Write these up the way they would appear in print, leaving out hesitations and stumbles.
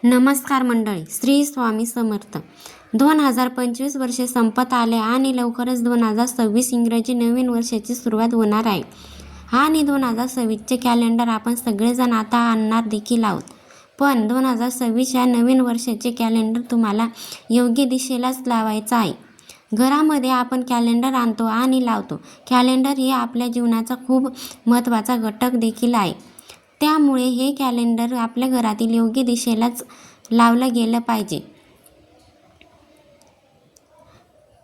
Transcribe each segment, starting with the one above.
नमस्कार मंडळी, श्री स्वामी समर्थ. 2025 वर्षे संपत आले आणि लवकरच 2026 इंग्रजी नवीन वर्षाची सुरुवात होणार आहे. आणि 2026चे कॅलेंडर आपण सगळेजण आता आणणार देखील आहोत. पण 2026 या नवीन वर्षाचे कॅलेंडर तुम्हाला योग्य दिशेलाच लावायचं आहे. घरामध्ये आपण कॅलेंडर आणतो आणि लावतो. कॅलेंडर हे आपल्या जीवनाचा खूप महत्त्वाचा घटक देखील आहे. त्यामुळे हे कॅलेंडर आपल्या घरातील योग्य दिशेलाच लावलं गेलं पाहिजे.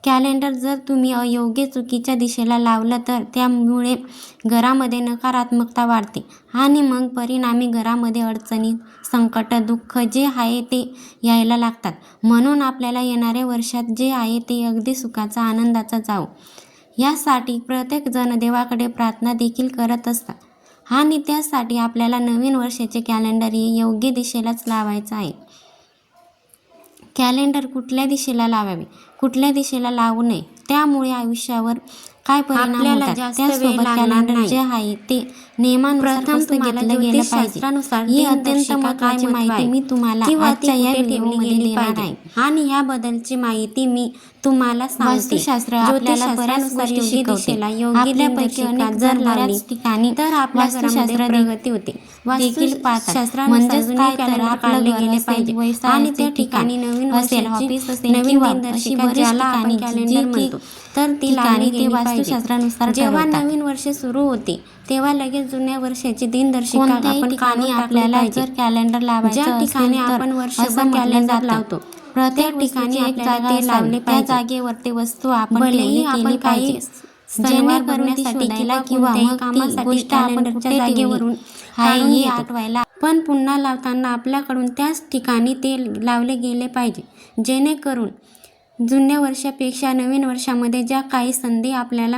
कॅलेंडर जर तुम्ही अयोग्य चुकीच्या दिशेला लावलं तर त्यामुळे घरामध्ये नकारात्मकता वाढते आणि मग परिणामी घरामध्ये अडचणी, संकट, दुःख जे आहे ते यायला लागतात. म्हणून आपल्याला येणाऱ्या वर्षात जे आहे ते अगदी सुखाचा, आनंदाचा जावो यासाठी प्रत्येक जण देवाकडे प्रार्थना देखील करत असतात. आणि त्यासाठी आपल्याला नवीन वर्षाचे कॅलेंडर हे योग्य दिशेलाच लावायचं आहे. कॅलेंडर कुठल्या दिशेला लावावे, कुठल्या दिशेला लावू नये, त्यामुळे आयुष्यावर काय परिणाम होतात त्यासोबत कॅलेंडर जे आहे ते नियमानुसार कसं घेतलं गेलं पाहिजे ही अत्यंत महत्त्वाची माहिती मी तुम्हाला आजच्या या व्हिडिओमध्ये देणार आहे. आणि याबद्दलची माहिती मी तुम्हाला सांगते. वास्तुशास्त्र आपल्याला बऱ्याच गोष्टी शिकवते. आपल्यापैकी अनेक जर बऱ्याच ठिकाणी तर आपल्या घरामध्ये प्रगती होते. वास्तुशास्त्रानुसार काय तर आपलं गेले पाहिजे आणि त्या ठिकाणी नवीन असेल, ऑफिस असेल, नवीन दिनदर्शिका ज्याला आपण कॅलेंडर म्हणतो तर ठिकाणी ते वास्तुशास्त्रानुसार जेव्हा नवीन वर्ष सुरू होते तेव्हा लगेच जुन्या वर्षाची दिनदर्शिका आपण काढून आपल्याला जर कॅलेंडर लावायचं ज्या ठिकाणी आपण वर्षभर कॅलेंडर लावतो प्रत्येक ठिकाणी एक जागा लावली पाहिजे. त्या जागेवर ते वस्तू आपण केली पाहिजे. शनिवार करण्यासाठी किंवा मग कामासाठी कॅलेंडरच्या जागेवरून हे आठवायला पण पुन्हा लावताना आपल्याकडून त्याच ठिकाणी ते लावले गेले पाहिजे. जेणेकरून जुन्या वर्षापेक्षा नवीन वर्षामध्ये ज्या काही संधी आपल्याला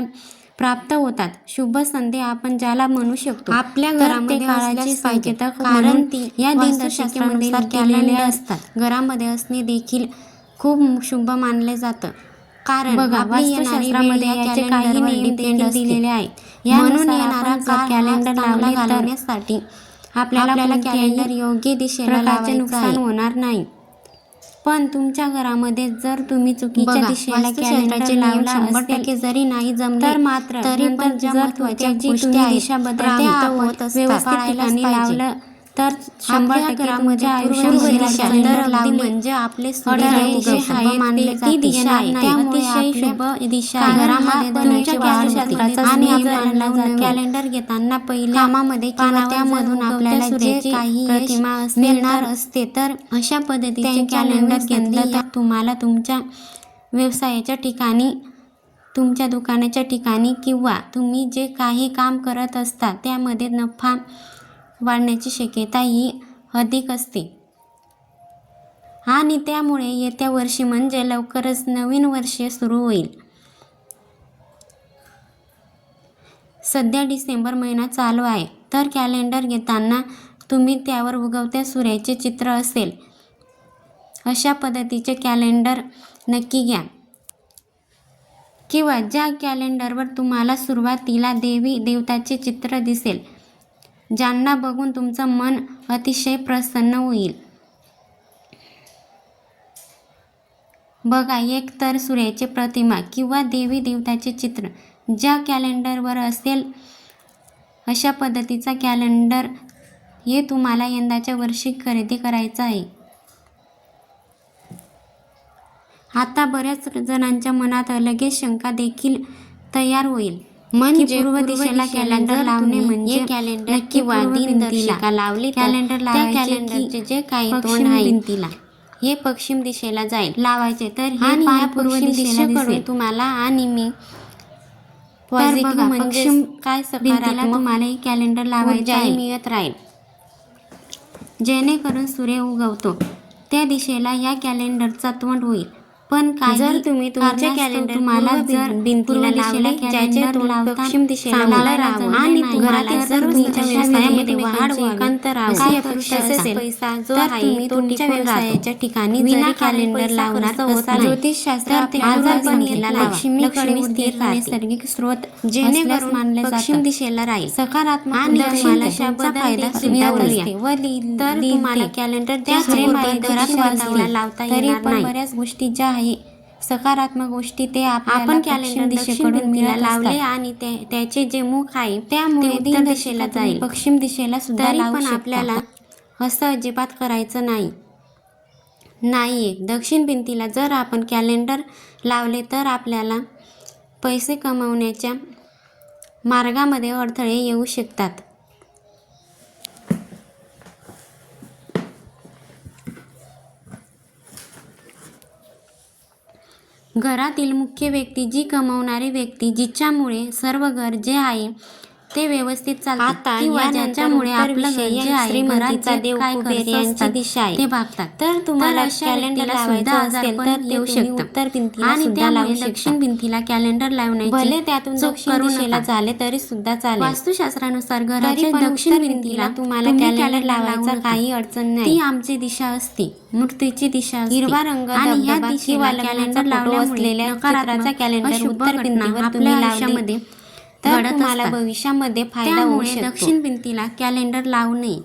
प्राप्त होतात, शुभ संधी आपण ज्याला म्हणू शकतो, आपल्या घरामध्ये काळाची संकेतक कारण ती या दिनदर्शिकेनुसार केलेले असतात. घरामध्ये असणे देखील खूप शुभ मानले जातं. कारण वास्तुशास्त्रामध्ये याचे काही नियम देखील दिलेले आहेत. म्हणून येणारा कॅलेंडर लावला घालवण्यासाठी आपल्याला कॅलेंडर योग्य दिशेला लावायचे नुकसान होणार नाही. पण तुमच्या घरामध्ये जर तुम्ही चुकीच्या दिशेला कॅलेंडर लावला 100% जरी नाही जमले तर मात्र तरी पण ज्या महत्त्वाच्या गोष्टी आहेत दिशा बदलत व्यवस्थित ठिकाणी लावलं तर 100% घरामध्ये आयुष्यामध्ये म्हणजे आपले मानले ती दिशा आहे. त्यामुळे शुभ दिशा घरामध्ये तुमच्या कॅलेंडर घेताना पहिले कामामध्ये किंवा त्यामधून आपल्याला जे काही प्रतिमा मिळणार असते तर अशा पद्धतीचे कॅलेंडर घेतलं तर तुम्हाला तुमच्या व्यवसायाच्या ठिकाणी, तुमच्या दुकानाच्या ठिकाणी किंवा तुम्ही जे काही काम करत असता त्यामध्ये नफा वाढण्याची शक्यता ही अधिक असते. आणि त्यामुळे येत्या वर्षी म्हणजे लवकरच नवीन वर्ष सुरू होईल. सध्या डिसेंबर महिना चालू आहे तर कॅलेंडर घेताना तुम्ही त्यावर उगवत्या सूर्याचे चित्र असेल अशा पद्धतीचे कॅलेंडर नक्की घ्या. किंवा ज्या कॅलेंडरवर तुम्हाला सुरुवातीला देवी देवताचे चित्र दिसेल ज्यांना बघून तुमचं मन अतिशय प्रसन्न होईल. बघा, एक तर सूर्याची प्रतिमा किंवा देवी देवताचे चित्र ज्या कॅलेंडरवर असेल अशा पद्धतीचा कॅलेंडर हे तुम्हाला यंदाच्या वर्षी खरेदी करायचं आहे. आता बऱ्याच जणांच्या मनात लगेच शंका देखील तयार होईल. म्हणजे पूर्व दिशेला कॅलेंडर लावणे म्हणजे कॅलेंडर किंवा दिनदर्शिका लावली कॅलेंडर कॅलेंडरचे जे काही तोंड आहे हे पश्चिम दिशेला जाईल लावायचे तर हे पूर्व दिशेकडून तुम्हाला आणि मी पॉझिटिव्ह म्हणजे काय सकारात्मक तुम्हाला हे कॅलेंडर लावायचे मिळत राहील. जेणेकरून सूर्य उगवतो त्या दिशेला या कॅलेंडरचा तोंड होईल. पण जर तुम्ही तुमच्या कॅलेंडर तुम्हाला जर भिंतीला दिशेला ज्याचे पश्चिम दिशेला लावायला आणि घरातील सर्व तुमच्या व्यवसायामध्ये वाढ व्हावी असेल पैसा जो आहे तो तुमच्या व्यवसायाच्या ठिकाणी जरी कॅलेंडर लावणार असाल ज्योतिषशास्त्रात आजारपणीला लक्ष्मी स्थिर नैसर्गिक स्रोत जेणेकरून मानले पश्चिम दिशेला राहील सकारात्मक आणि तुम्हाला फायदा सुद्धा होईल तर तुम्हाला कॅलेंडर घरात वाजवला लावता येणार नाही बऱ्याच गोष्टी ज्या आहे सकारात्मक गोष्टी ते आपण कॅलेंडर दिशेकडून मिळाला लावले आणि त्याचे जे मुख आहे त्यामुळे उत्तर दिशेला जाईल पश्चिम दिशेला सुद्धा पण आपल्याला असं अजिबात करायचं नाहीये दक्षिण भिंतीला जर आपण कॅलेंडर लावले तर आपल्याला पैसे कमवण्याच्या मार्गामध्ये अडथळे येऊ शकतात. घरातील मुख्य व्यक्ती जी कमवणारी व्यक्ती जिच्यामुळे सर्व घर जे आहे ते व्यवस्थित चालतात किंवा ज्याच्यामुळे आपलं घर जे आहे घराचा देव कुबेर यांची दिशा आहे ते भागतात तर तुम्हाला कॅलेंडर लावायचं असेल तर येऊ शकतं उत्तर भिंतीला आणि त्यामुळे दक्षिण भिंतीला कॅलेंडर लावण्याची भले त्यातून दक्षिण दिशेला झाले तरी सुद्धा चालेल. वास्तुशास्त्रानुसार घराच्या दक्षिण भिंतीला तुम्हाला कॅलेंडर लावायचा काही अडचण नाही ती आमची दिशा असते मूर्तीची दिशा हिरवा रंग आणि ह्या दिशेला कॅलेंडर लावल्या असलेल्या नकाराचा कॅलेंडर उत्तर भिंतीवर तुम्ही आयुष्यामध्ये तर तुम्हाला भविष्यामध्ये फायदा होऊ शकतो. दक्षिण भिंतीला कॅलेंडर लावू नये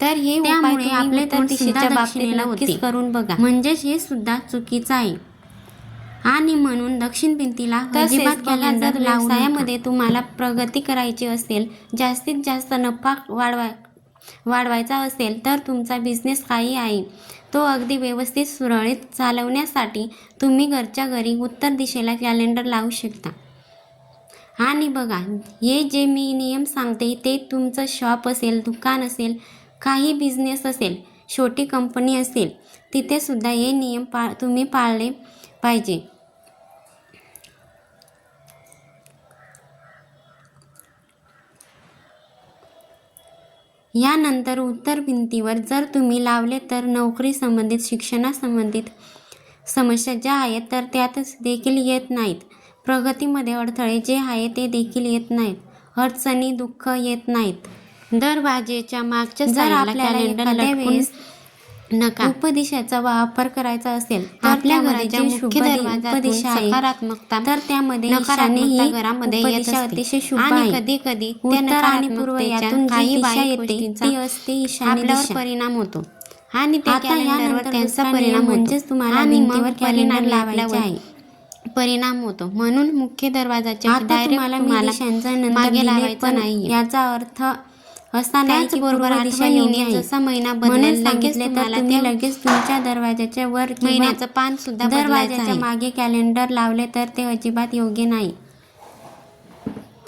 तर हे उपाय आपले तर दिशेच्या बाबतीत नक्कीच करून बघा म्हणजेच हे सुद्धा चुकीचं आहे आणि म्हणून दक्षिण भिंतीला अजिबात कॅलेंडर व्यवसायामध्ये तुम्हाला प्रगती करायची असेल जास्तीत जास्त नफा वाढवायचा असेल तर तुमचा बिझनेस काही आहे तो अगदी व्यवस्थित सुरळीत चालवण्यासाठी तुम्ही घरच्या घरी उत्तर दिशेला कॅलेंडर लावू शकता. आणि बघा हे जे मी नियम सांगते ते तुमचं शॉप असेल दुकान असेल काही बिझनेस असेल छोटी कंपनी असेल तिथे सुद्धा हे नियम तुम्ही पाळले पाहिजे. यानंतर उत्तर भिंतीवर जर तुम्ही लावले तर नोकरी संबंधित शिक्षणासंबंधित समस्या ज्या आहेत तर त्यातच देखील येत नाहीत प्रगतीमध्ये अडथळे जे आहे ते देखील येत नाहीत अडचणी दुःख येत नाहीत. दरवाजेच्या मागच्या जर आपल्याला एखाद्या वेळेस नका उपदिशाचा वापर करायचा असेल तर आपल्या घराच्या मुख्य दरवाजा सकारात्मकता तर त्यामध्ये ईशान्य घरामध्ये येत अतिशय शुभ आणि कधी कधी उत्तर आणि पूर्व यातून काही दिशा येते ती असते ईशान्येवर परिणाम होतो आणि आता यानंतर त्यांचा परिणाम म्हणजेच तुम्हाला भिंतीवर कॅलेंडर लावायचे आहे परिणाम होतो म्हणून मुख्य दरवाजाच्या डायरेक्ट मागे लावायचा नाही याचा अर्थ असा नाही की बरोबर आठवणीने जसा महिना बदलेल सांगितले तर तुम्ही लगेच तुमच्या दरवाजाच्या वर महिन्याचं पान सुद्धा दरवाजाच्या मागे कॅलेंडर लावले तर ते अजिबात योग्य नाही.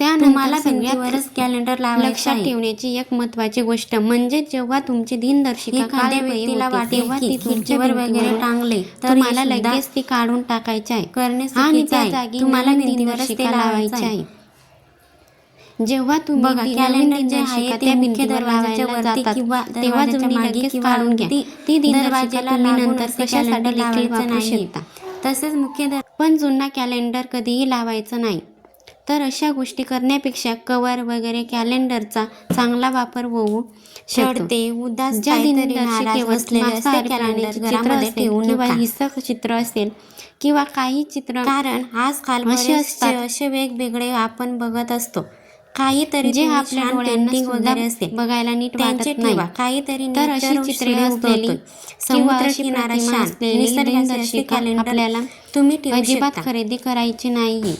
तुम्हाला भिंतीवरच कॅलेंडर लावायचे लक्षात ठेवण्याची एक महत्त्वाची गोष्ट म्हणजे जेव्हा तुमची दिनदर्शिका एखाद्या व्यक्तीला वाटेल की तुमच्यावर वगैरे टांगले तर तुम्हाला लगेच ती काढून टाकायची आहे करणे आणि त्या जागी तुम्हाला भिंतीवरच ते लावायचे आहे. जेव्हा तुम्ही कॅलेंडर जे आहे ते मुख्य दरवाजाच्या वरती किंवा तेव्हा तुम्ही लगेच काढून घ्या ती दरवाजाला नंतर कशासाठी लावायचं नाही तसेच मुख्य पण जुना कॅलेंडर कधीही लावायचं नाही. तर अशा गोष्टी करण्यापेक्षा कवर वगैरे कॅलेंडरचा चांगला वापर होऊ शकते. उदास ज्या दिनदर्शिके बसलेले असते कॅलेंडर घरामध्ये ठेवून किंवा हिंसक चित्र असेल किंवा काही चित्र कारण आजकाल असे वेगवेगळे आपण बघत असतो काहीतरी जे आपल्या डोळ्यांना वगैरे असेल बघायला नीट वाटत नाही काहीतरी तर अशी चित्रे असलेली समुद्र किनारा शांत निसर्गाचे कॅलेंडर आपल्याला तुम्ही अजिबात खरेदी करायची नाही.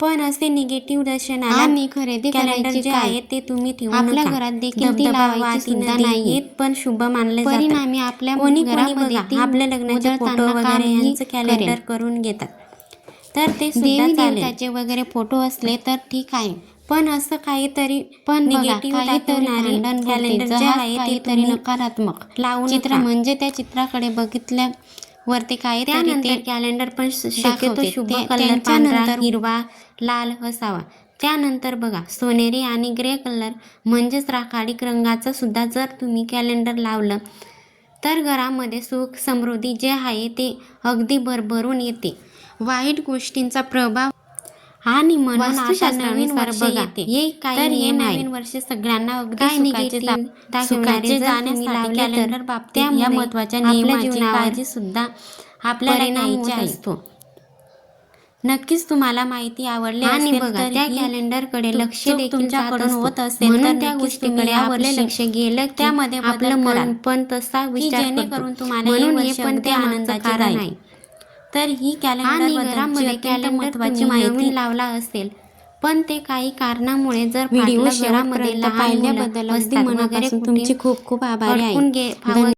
पण असे निगेटिव्ह दर्शन आणि खरेदी कॅलेंडर जे आहे ते तुम्ही ठेवून आपल्या घरात देखील ती लावायची नाही पण शुभ मानले जाते. परिणामी आपल्या घरामध्ये आपल्या लग्नाचे फोटो वगैरे यांचं कॅलेंडर करून घेतात तर ते देवी देवताचे वगैरे फोटो असले तर ठीक आहे पण असं काहीतरी पण निगेटिव्ह कॅलेंडर जे आहे ते तरी नकारात्मक लावून चित्र म्हणजे त्या चित्राकडे बघितल्यावरती काही त्यानंतर कॅलेंडर पण शक्यतो शुभ कलर पांढरा हिरवा लाल असावा. त्यानंतर बघा सोनेरी आणि ग्रे कलर म्हणजेच राखाडी रंगाचं सुद्धा जर तुम्ही कॅलेंडर लावलं तर घरामध्ये सुख समृद्धी जे आहे ते अगदी भरभरून येते. वाईट गोष्टींचा प्रभाव आणि म्हणून आता नवीन वर्ष येते. हे काही नियम आहे. नवीन वर्ष सगळ्यांना अगदी सुखाचे जाण्यासाठी कॅलेंडर बाबतीत या महत्त्वाच्या नियमाची काळजी सुद्धा आपल्याला घ्यायची असतो. नक्कीच तुम्हाला माहिती आवडली आणि बघा त्या कॅलेंडरकडे लक्ष देखील तुमच्याकडून होत असेल म्हणून त्या गोष्टीकडे यावर्षी लक्ष गेलं त्यामध्ये आपलं मन पण तसा विचार जेणेकरून तुम्हाला म्हणून हे पण ते आनंदाचे कारण आहे. तर ही कॅलेंडरमध्ये कॅलेंडर महत्त्वाची माहिती लावला असेल पण ते काही कारणामुळे जर व्हिडिओ घरामध्ये पाहिल्याबद्दल अगदी मनापासून तुमचे खूप खूप आभार आहे.